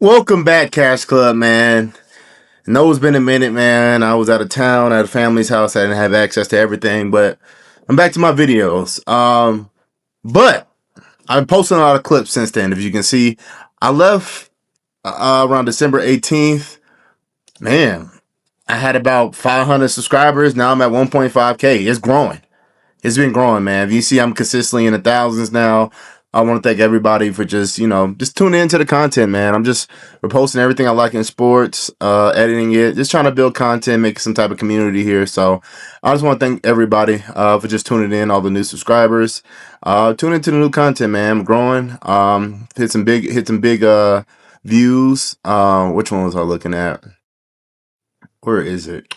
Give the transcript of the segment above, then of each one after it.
Welcome back, Cash Club, man. I know it's been a minute, man. I was out of town at a family's house. I didn't have access to everything, but I'm back to my videos. But I've been posting a lot of clips since then. If you can see, I left around December 18th. Man, I had about 500 subscribers. Now I'm at 1.5K. It's growing. It's been growing, man. If you see, I'm consistently in the thousands now. I want to thank everybody for just tuning into the content, man. We're posting everything I like in sports, editing it, just trying to build content, make some type of community here. So I just want to thank everybody for just tuning in, all the new subscribers. Tune into the new content, man. I'm growing. Hit some big views. Which one was I looking at? Where is it?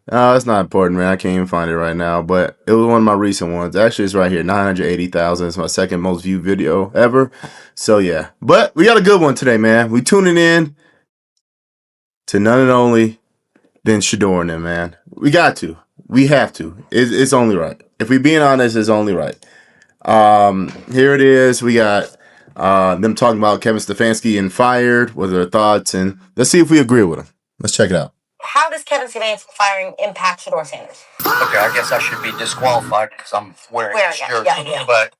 It's not important, man. I can't even find it right now, but it was one of my recent ones. Actually, it's right here, 980,000. It's my second most viewed video ever. So yeah, but we got a good one today, man. We tuning in to none and only than Shedeur and them, man. We got to. We have to. It's only right. If we being honest, it's only right. Here it is. We got them talking about Kevin Stefanski and fired. What are their thoughts? And let's see if we agree with them. Let's check it out. How does Kevin Stefanski firing impact Shedeur Sanders? Okay, I guess I should be disqualified because I'm wearing a shirt. Yeah. But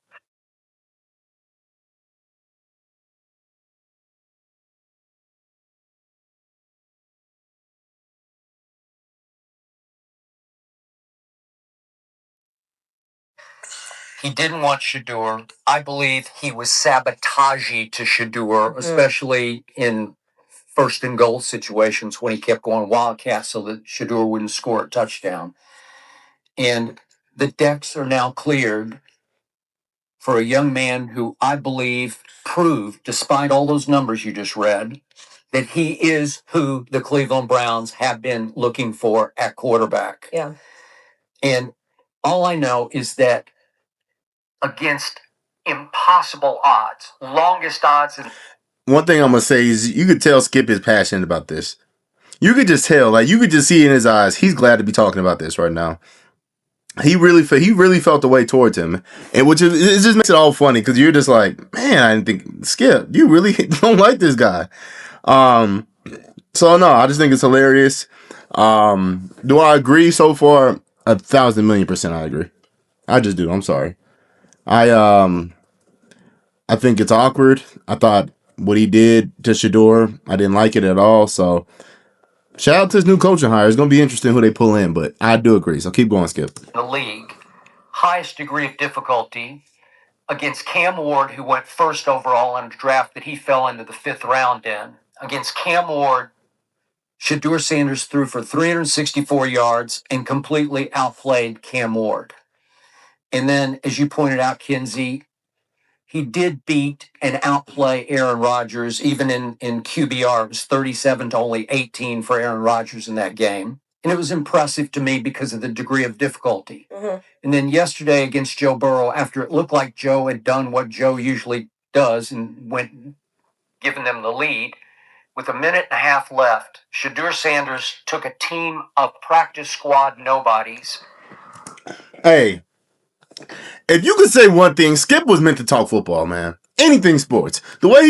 he didn't want Shedeur. I believe he was sabotagey to Shedeur, especially in first and goal situations when he kept going Wildcat so that Shedeur wouldn't score a touchdown. And the decks are now cleared for a young man who I believe proved, despite all those numbers you just read, that he is who the Cleveland Browns have been looking for at quarterback. Yeah. And all I know is that against impossible odds, longest odds. One thing I'm gonna say is you could tell Skip is passionate about this. You could just tell, like you could just see in his eyes, he's glad to be talking about this right now. He really felt the way towards him, and which is it just makes it all funny because you're just like, man, I didn't think Skip, you really don't like this guy. So no, I just think it's hilarious. Do I agree so far? 1,000,000,000% I agree. I just do. I'm sorry. I I think it's awkward. I thought what he did to Shedeur, I didn't like it at all. So shout out to his new coaching hire. It's gonna be interesting who they pull in, but I do agree. So keep going, Skip. The league, highest degree of difficulty against Cam Ward, who went first overall in a draft that he fell into the 5th round in. Against Cam Ward, Shedeur Sanders threw for 364 yards and completely outplayed Cam Ward. And then, as you pointed out, Kinsey, he did beat and outplay Aaron Rodgers, even in QBR. It was 37 to only 18 for Aaron Rodgers in that game. And it was impressive to me because of the degree of difficulty. Mm-hmm. And then yesterday against Joe Burrow, after it looked like Joe had done what Joe usually does and went giving them the lead, with a minute and a half left, Shedeur Sanders took a team of practice squad nobodies. Hey, if you could say one thing, Skip was meant to talk football, man. Anything sports. The way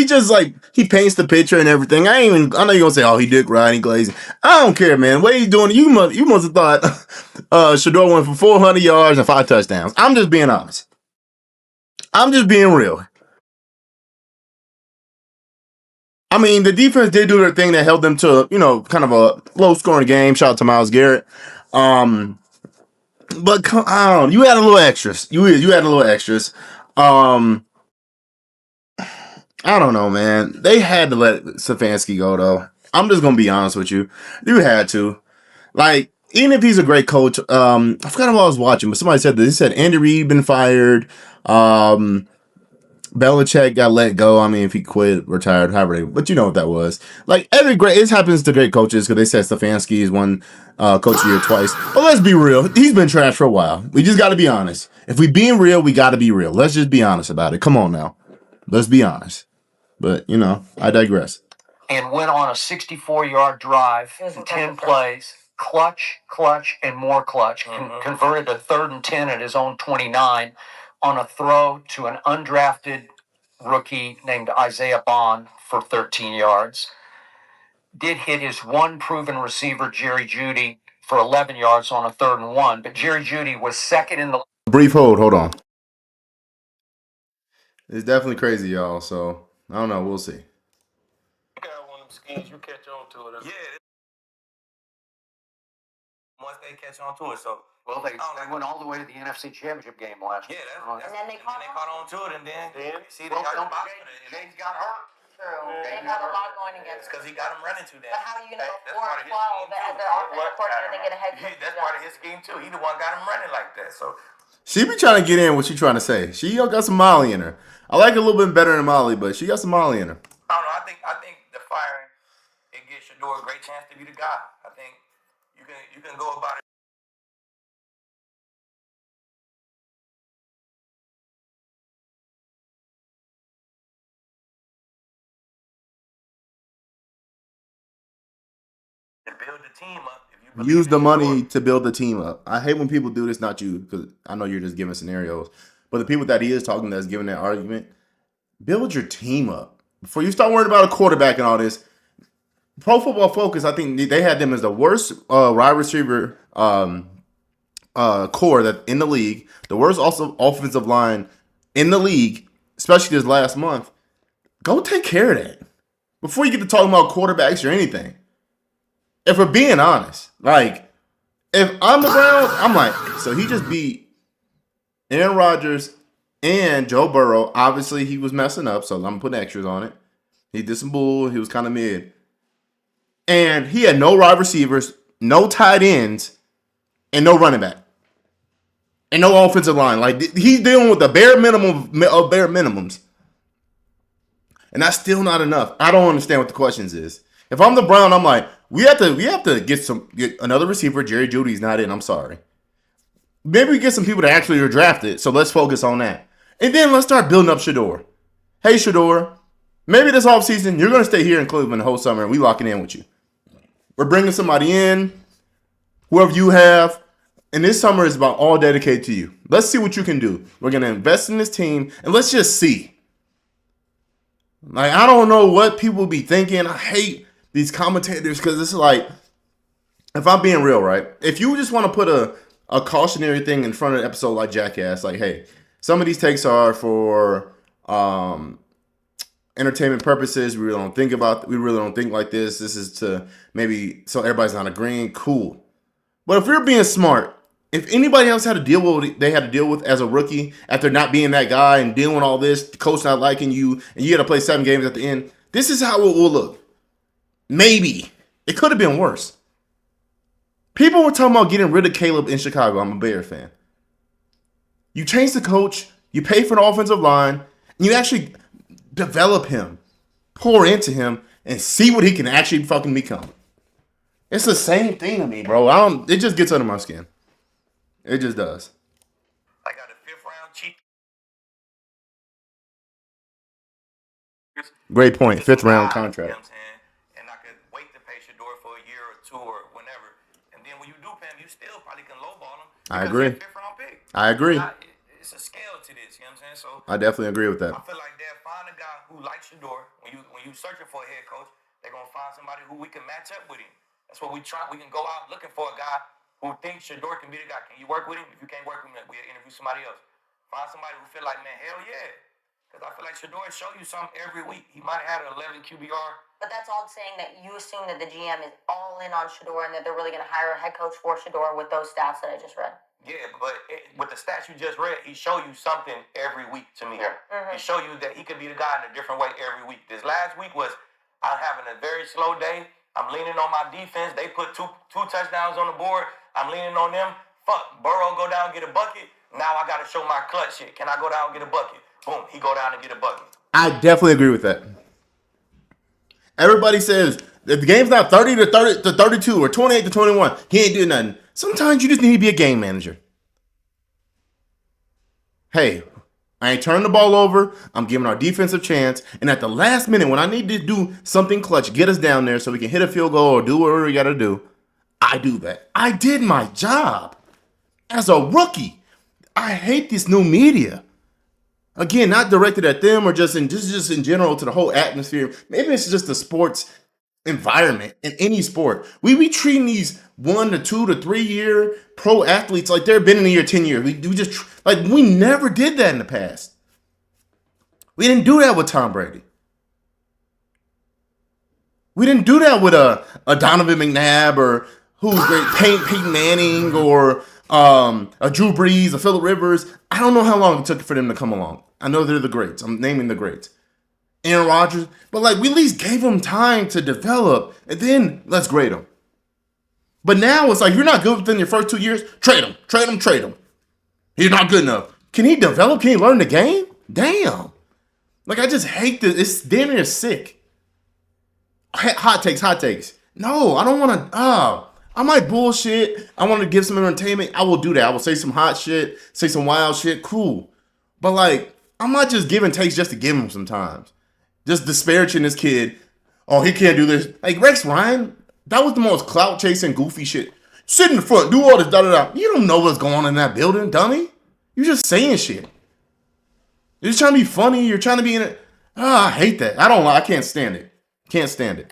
he paints the picture and everything. I know you're gonna say, oh, he did Rodney Glazing. I don't care, man. The way he's doing it, you must have thought Shedeur went for 400 yards and 5 touchdowns. I'm just being honest. I'm just being real. I mean, the defense did do their thing that held them to, kind of a low scoring game. Shout out to Myles Garrett. But I don't know. You had a little extras. You had a little extras. I don't know, man. They had to let Stefanski go, though. I'm just gonna be honest with you. You had to. Like, even if he's a great coach, I forgot what I was watching, but somebody said this. He said Andy Reid been fired. Belichick got let go. I mean, if he quit, retired, however but you know what that was. Like, it happens to great coaches because they said Stefanski is one coach of the year twice. But let's be real. He's been trash for a while. We just got to be honest. If we being real, we got to be real. Let's just be honest about it. Come on now. Let's be honest. But, I digress. And went on a 64-yard drive in 10 plays. Clutch, and more clutch. Converted a 3rd and 10 at his own 29 on a throw to an undrafted rookie named Isaiah Bond for 13 yards. Did hit his one proven receiver, Jerry Jeudy, for 11 yards on a 3rd and 1, but Jerry Jeudy was second in the... Brief hold on. It's definitely crazy, y'all, so I don't know. We'll see. You got one of them schemes, you catch on to it. Yeah. Once they catch on to it, so... Well, they went all the way to the NFC Championship game last year. Yeah, and then they caught on to it, and then see, they Well, got James got hurt. True. They have a lot going against because he got him running too damn. But how are you going to That's go 4 part and of his 12 scheme, as too. their offensive coordinator and then get a head coach? That's part of his scheme too. He the one got him running like that. So She be trying to get in what she trying to say. She got some Molly in her. I like it a little bit better than Molly, but she got some Molly in her. I don't know. I think the firing it gives Shedeur a great chance to be the guy. I think you can go about it. To build the team up. If you believe Use the in money Shedeur. to build the team up. I hate when people do this, not you, because I know you're just giving scenarios. But the people that he is talking that's giving that argument, build your team up. Before you start worrying about a quarterback and all this, Pro Football Focus, I think they had them as the worst wide receiver core that in the league, the worst also offensive line in the league, especially this last month. Go take care of that before you get to talking about quarterbacks or anything. If we're being honest, like if I'm the Browns, I'm like, so he just beat Aaron Rodgers and Joe Burrow. Obviously, he was messing up, so I'm putting extras on it. He did some bull. He was kind of mid. And he had no wide receivers, no tight ends, and no running back. And no offensive line. Like, he's dealing with the bare minimum of bare minimums. And that's still not enough. I don't understand what the questions is. If I'm the Brown, I'm like, we have to get another receiver. Jerry Jeudy's not in. I'm sorry. Maybe we get some people that actually are drafted. So let's focus on that. And then let's start building up Shedeur. Hey, Shedeur, maybe this offseason, you're going to stay here in Cleveland the whole summer and we locking in with you. We're bringing somebody in, whoever you have. And this summer is about all dedicated to you. Let's see what you can do. We're going to invest in this team and let's just see. Like, I don't know what people be thinking. I hate these commentators because it's like, if I'm being real, right? If you just want to put a cautionary thing in front of an episode like Jackass, like, hey, some of these takes are for entertainment purposes. We really don't think like this. This is to maybe so everybody's not agreeing. Cool. But if you're being smart, if anybody else had to deal with what they had to deal with as a rookie after not being that guy and dealing with all this, the coach not liking you, and you had to play 7 games at the end, this is how it will look. Maybe. It could have been worse. People were talking about getting rid of Caleb in Chicago. I'm a Bear fan. You change the coach, you pay for the offensive line, and you actually develop him, pour into him, and see what he can actually fucking become. It's the same thing to me, bro. It just gets under my skin. It just does. I got a 5th round cheap. Great point. 5th round You know contract. what I'm saying? And I could wait to pay Shedeur for a year or 2 or whenever. And then when you do pay him, you still probably can lowball him. I agree. He's a 5th round pick. I agree. It's a scale to this, you know what I'm saying? So I definitely agree with that. I feel like they'll find a guy who likes Shedeur. When you searching for a head coach, they're gonna find somebody who we can match up with him. That's what we try. We can go out looking for a guy who thinks Shedeur can be the guy. Can you work with him? If you can't work with him, we'll interview somebody else. Find somebody who feel like, man, hell yeah. Because I feel like Shedeur show you something every week. He might have had an 11 QBR. But that's all saying that you assume that the GM is all in on Shedeur and that they're really going to hire a head coach for Shedeur with those stats that I just read. Yeah, but with the stats you just read, he show you something every week to me. Mm-hmm. He show you that he could be the guy in a different way every week. This last week was I'm having a very slow day. I'm leaning on my defense. They put two touchdowns on the board. I'm leaning on them. Fuck, Burrow go down and get a bucket. Now I got to show my clutch shit. Can I go down and get a bucket? Boom, he go down and get a bucket. I definitely agree with that. Everybody says if the game's not 30 to 32 or 28 to 21, he ain't doing nothing. Sometimes you just need to be a game manager. Hey, I ain't turning the ball over. I'm giving our defense a chance. And at the last minute, when I need to do something clutch, get us down there so we can hit a field goal or do whatever we got to do, I do that. I did my job as a rookie. I hate this new media. Again, not directed at them or just in general to the whole atmosphere. Maybe it's just the sports environment in any sport. We be treating these 1 to 2 to 3 year pro athletes like they've been in the year 10 years. We just like we never did that in the past. We didn't do that with Tom Brady. We didn't do that with a Donovan McNabb or who's great, Peyton Manning or a Drew Brees, a Phillip Rivers. I don't know how long it took for them to come along. I know they're the greats. I'm naming the greats. Aaron Rodgers. But like we at least gave them time to develop and then let's grade them. But now it's like you're not good within your first 2 years. Trade him. Trade him. Trade him. He's not good enough. Can he develop? Can he learn the game? Damn. Like I just hate this. It's damn near sick. Hot takes, hot takes. No, I don't want to. I might bullshit. I want to give some entertainment. I will do that. I will say some hot shit, say some wild shit. Cool. But like, I'm not just giving takes just to give him sometimes. Just disparaging this kid. Oh, he can't do this. Like Rex Ryan, that was the most clout chasing, goofy shit. Sit in the front, do all this, da da da. You don't know what's going on in that building, dummy. You're just saying shit. You're just trying to be funny. You're trying to be in it. I hate that. I can't stand it. Can't stand it.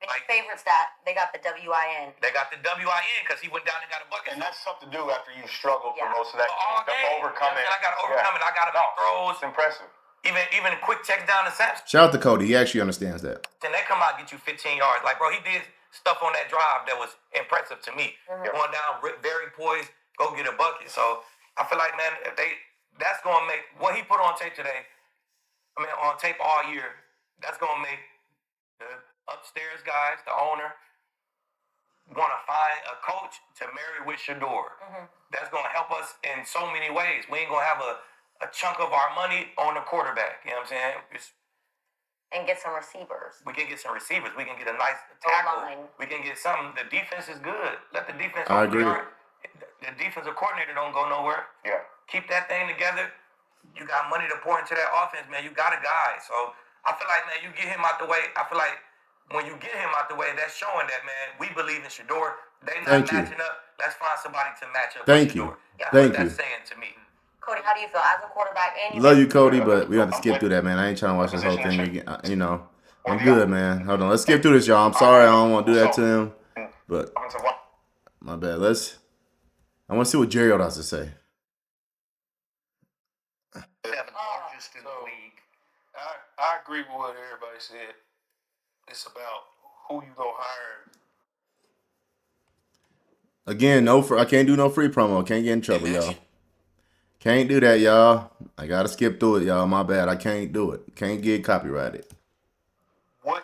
And your favorite stat, they got the WIN. They got the WIN because he went down and got a bucket. And that's something to do after you struggled for most of that all game. game. Overcome it. I got to overcome it. I got to make throws. It's impressive. Even quick checks down the Samson. Shout out to Cody. He actually understands that. Then they come out and get you 15 yards. Like, bro, he did stuff on that drive that was impressive to me. Going down, very poised, go get a bucket. So I feel like, man, if that's going to make what he put on tape today. I mean, on tape all year. That's going to make the upstairs guys, the owner, want to find a coach to marry with Shedeur. That's going to help us in so many ways. We ain't going to have a chunk of our money on the quarterback. You know what I'm saying? And get some receivers. We can get some receivers. We can get a nice tackle. O-line. We can get something. The defense is good. Let the defense. I agree. The defensive coordinator don't go nowhere. Yeah. Keep that thing together. You got money to pour into that offense, man. You got a guy. So I feel like, man, you get him out the way. I feel like when you get him out the way, that's showing that, man, we believe in Shedeur. They not matching up. Let's find somebody to match up with Shedeur. That's what that's saying to me. Cody, how do you feel as a quarterback? And Love you, Cody, but we have to skip through that, man. I ain't trying to watch this whole thing again. You know, I'm good, man. Hold on. Let's skip through this, y'all. I'm sorry. I don't want to do that to him. But my bad. I want to see what Jerry has to say. Largest in the league. I agree with what everybody said. It's about who you gonna hire. Again, I can't do no free promo. Can't get in trouble, y'all. Can't do that, y'all. I gotta skip through it, y'all. My bad. I can't do it. Can't get copyrighted. What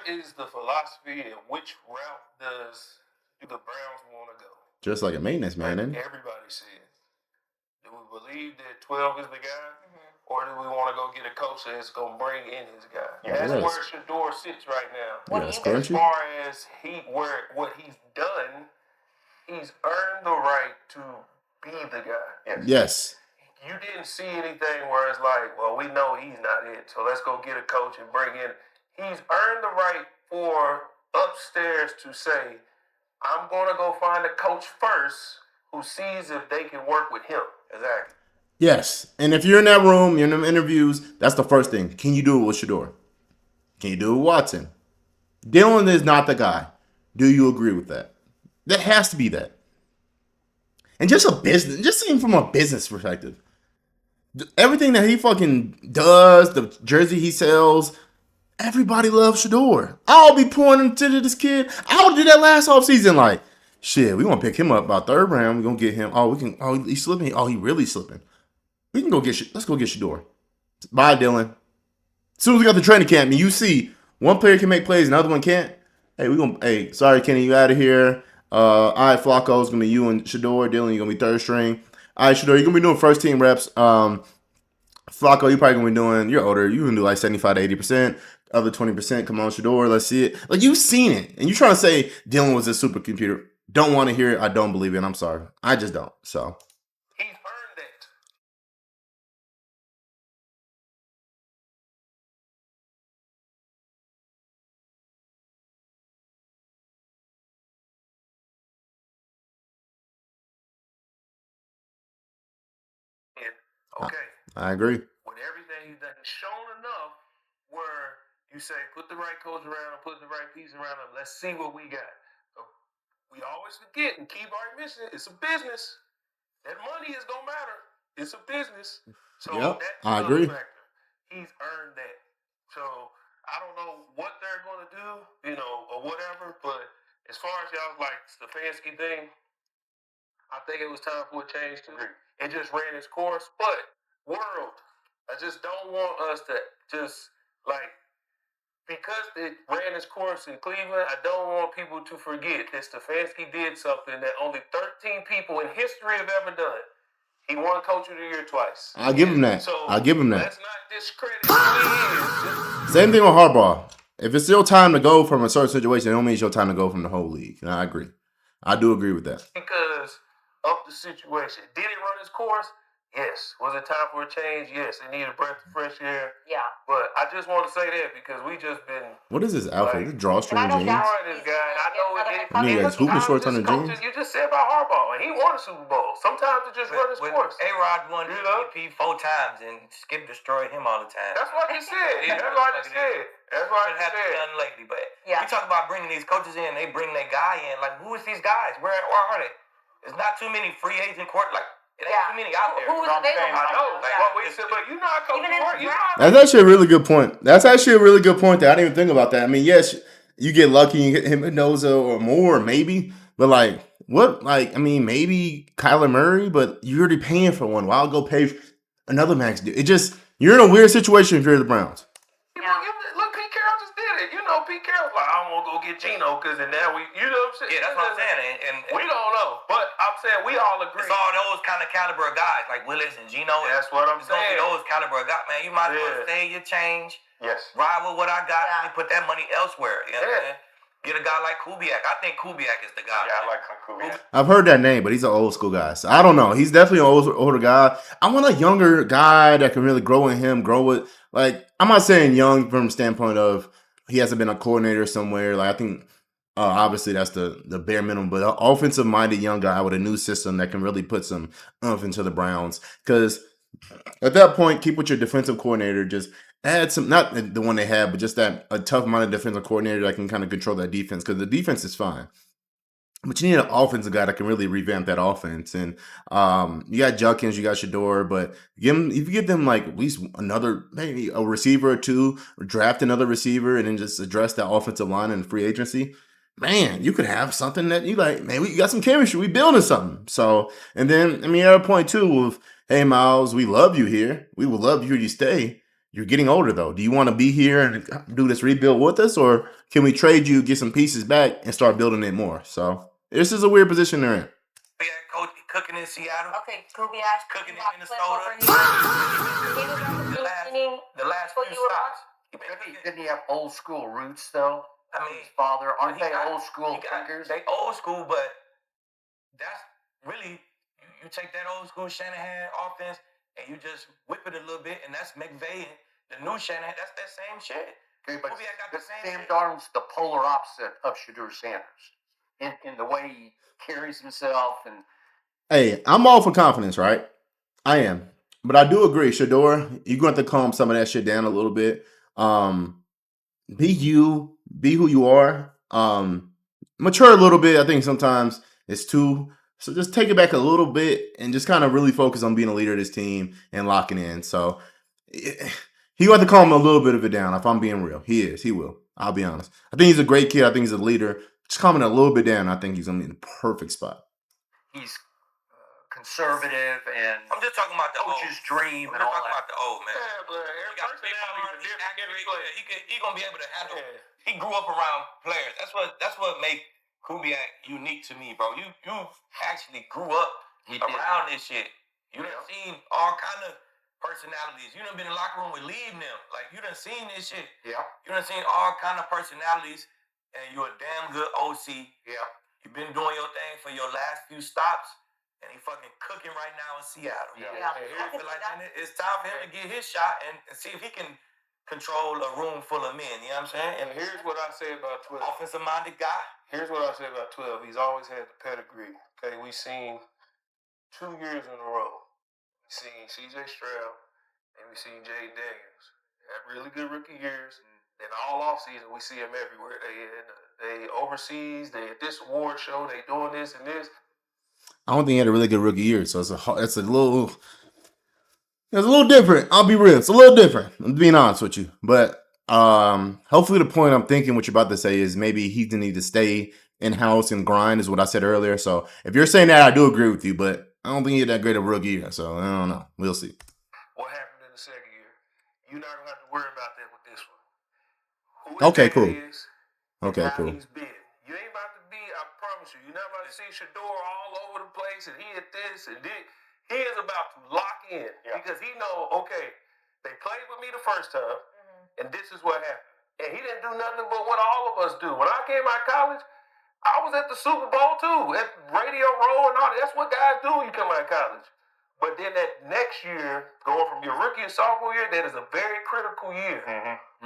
is the philosophy and which route do the Browns want to go? Just like a maintenance man, isn't it? Everybody said. Do we believe that 12 is the guy? Or do we want to go get a coach that's going to bring in his guy? That's where Shedeur sits right now. Yes, as far as what he's done, he's earned the right to be the guy. Yes. You didn't see anything where it's like, well, we know he's not it, so let's go get a coach and bring in. He's earned the right for upstairs to say, I'm going to go find a coach first who sees if they can work with him. Exactly. Yes. And if you're in that room, you're in them interviews, that's the first thing. Can you do it with Shedeur? Can you do it with Watson? Dylan is not the guy. Do you agree with that? That has to be that. And just even from a business perspective, everything that he fucking does, the jersey he sells, everybody loves Shedeur. I'll be pouring into this kid. I would do that last offseason. Like, shit, we want to pick him up about third round. We're going to get him. He's slipping. Oh, he really slipping. We can let's go get Shedeur. Bye, Dylan. As soon as we got the training camp and you see one player can make plays, another one can't. Hey, sorry, Kenny, you out of here. All right, Flacco's gonna be you and Shedeur. Dylan, you're gonna be third string. All right, Shedeur, you're gonna be doing first team reps. Flacco, you're probably gonna be doing. You're older. You can do like 75 to 80%. Other 20%. Come on, Shedeur. Let's see it. Like you've seen it, and you're trying to say Dylan was a supercomputer. Don't want to hear it. I don't believe it. I'm sorry. I just don't. So. He's earned it. Okay. I agree. With everything he's done, he's shown enough where you say, put the right coach around him, put the right piece around him. Let's see what we got. So we always forget and keep our mission. It's a business. That money is gonna matter. It's a business. So Yep, that's I another agree. factor. He's earned that. So I don't know what they're gonna do, or whatever. But as far as y'all like Stefanski thing, I think it was time for a change too. It just ran its course. But world, I just don't want us to just like because it ran its course in Cleveland, I don't want people to forget that Stefanski did something that only 13 people in history have ever done. He won Coach of the Year twice. I'll give him that. So I'll give him that. let's not discredit who he is. Same thing with Harbaugh. If it's still time to go from a certain situation, it don't mean it's your time to go from the whole league. And I agree. I do agree with that. Because of the situation. Did it run its course? Yes. Was it time for a change? Yes. It needed a breath of fresh air. Yeah. But I just want to say that because we just been. What is this outfit? This drawstring And I know jeans? that's- This guy, I know it. I mean, you guys hooping shorts under jeans? You just said about Harbaugh, and he won a Super Bowl. Sometimes it just run its course. A-Rod won MVP 4 times, and Skip destroyed him all the time. That's what I just said. That's what I just said. That's what I It just hasn't said. done lately, but Yeah. we talk about bringing these coaches in. They bring their guy in. Like, who is these guys? Where are they? There's not too many free agent court. Like, it ain't too many out there. Who was available? I know. Yeah. What we said, but you know how coaches Even in work. the You know draft. how That's actually a really good point. That I didn't even think about that. I mean, yes, you get lucky, you get him Mendoza or more, maybe. But like, what? Like, I mean, maybe Kyler Murray, but you're already paying for one. Why I'll go pay another max deal? It just you're in a weird situation if you're the Browns. Look, Pete Carroll just did it. Pete Carroll's like, I don't want to go get Geno because then now what I'm saying? Yeah, that's what I'm saying. And we don't know, but I'm saying we all agree. it's all those kind of caliber of guys, like Willis and Geno. That's what I'm It's gonna be saying. those caliber of guys, man. You might as well save your change, Yes. ride with what I got, Yeah. and put that money elsewhere. You know what I'm saying? Get a guy like Kubiak. I think Kubiak is the guy. Yeah, I like Kubiak. I've heard that name, but he's an old school guy. So I don't know. He's definitely an older guy. I want a younger guy that can really grow in him, grow with. Like, I'm not saying young from the standpoint of he hasn't been a coordinator somewhere. Like, I think obviously that's the bare minimum, but an offensive minded young guy with a new system that can really put some oomph into the Browns. Because at that point, keep with your defensive coordinator. Just add some, not the one they have, but just that a tough minded defensive coordinator that can kind of control that defense. Because the defense is fine. But you need an offensive guy that can really revamp that offense. And you got Judkins, you got Shedeur, but if you give them like at least another, maybe a receiver or two, or draft another receiver and then just address that offensive line and free agency, man, you could have something that you like, man, we got some chemistry, we building something. So, and then, I mean, at a point too of, hey, Miles, we love you here. We will love you to stay. You're getting older though. Do you want to be here and do this rebuild with us, or can we trade you, get some pieces back, and start building it more? So this is a weird position they're in. Yeah, coach cooking in Seattle. Okay, Kubiak. Cooking in Minnesota. The last few stops. Didn't he have old school roots though? I mean, His father, aren't they old school thinkers? They old school, but that's really you take that old school Shanahan offense and you just whip it a little bit, and that's McVay and the new Shanahan. That's that same shit. Okay, but Kubiak got the same Sam shit. Darnold's the polar opposite of Shedeur Sanders in the way he carries himself. And Hey, I'm all for confidence, right? I am. But I do agree, Shedeur, you're going to have to calm some of that shit down a little bit. Be you, be who you are. Mature a little bit. I think sometimes it's too. So just take it back a little bit and just kind of really focus on being a leader of this team and locking in. So he got to calm a little bit of it down. If I'm being real, he is. He will. I'll be honest. I think he's a great kid. I think he's a leader. Just calming a little bit down. I think he's gonna be in the perfect spot. he's conservative and I'm just talking about the coach's old. dream I'm and just all talking that. about the old, man. Yeah, but He got big arms, he's accurate. He gonna be able to handle. Yeah. He grew up around players. That's what make Kubiak unique to me, bro. You actually grew up He did. around this shit. You done seen all kind of personalities. You done been in the locker room with Lee and them. Like, you done seen this shit. Yeah. You done seen all kind of personalities, and you're a damn good OC. Yeah. You've been doing your thing for your last few stops, and he fucking cooking right now in Seattle. Yeah. And I feel like man, it's time for him to get his shot and see if he can control a room full of men. You know what I'm saying? And here's what I say about 12. Offensive-minded guy. Here's what I say about 12. He's always had the pedigree. Okay, we've seen 2 years in a row. We seen C.J. Stroud, and we seen Jay Daniels. Had really good rookie years. Then all offseason, we see them everywhere. They overseas. They at this award show. They doing this and this. I don't think he had a really good rookie year, so it's a little different. I'll be real, it's a little different. I'm being honest with you, but hopefully the point I'm thinking what you're about to say is maybe he didn't need to stay in house and grind, is what I said earlier. So if you're saying that, I do agree with you, but I don't think he had that great of a rookie year. So I don't know. We'll see. What happened in the second year? You're not gonna have to worry about that with this one. Who his Okay, dad cool. is, and Okay, how cool. he's been. You ain't about to be. I promise you. You're not about to see Shedeur all over the place and he at this and this. He is about to lock in because he know. Okay, they played with me the first time, and this is what happened. And he didn't do nothing but what all of us do. When I came out of college, I was at the Super Bowl too, at Radio Row and all that. That's what guys do when you come out of college. But then that next year, going from your rookie and sophomore year, that is a very critical year.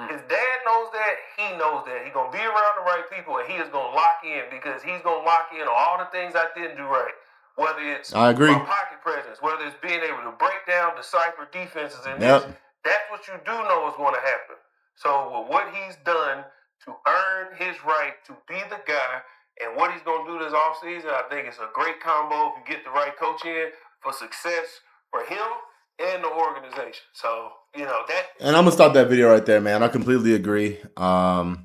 His dad knows that. He knows that. He's going to be around the right people, and he is going to lock in because he's going to lock in on all the things I didn't do right. Whether it's I agree. my pocket presence, whether it's being able to break down, decipher defenses, and this, that's what you do know is going to happen. So with what he's done to earn his right to be the guy and what he's going to do this offseason, I think it's a great combo if you get the right coach in for success for him and the organization. So, you know, that. And I'm going to stop that video right there, man. I completely agree. As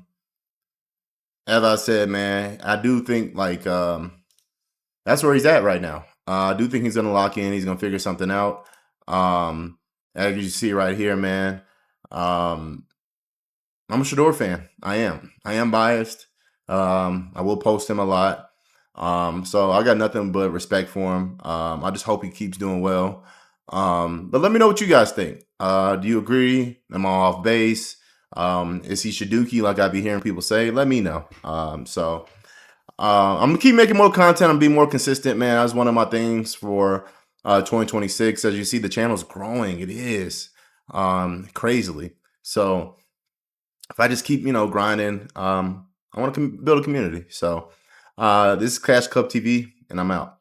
I said, man, I do think like that's where he's at right now. I do think he's going to lock in. He's going to figure something out. As you see right here, man, I'm a Shedeur fan. I am biased. I will post him a lot. So I got nothing but respect for him. I just hope he keeps doing well. But let me know what you guys think. Do you agree? Am I off base? Is he Shaduki like I be hearing people say? Let me know. I'm gonna keep making more content and be more consistent, man. That's one of my things for 2026. As you see, the channel's growing. It is crazily. So if I just keep, grinding, I want to build a community. So this is Cash Cup TV, and I'm out.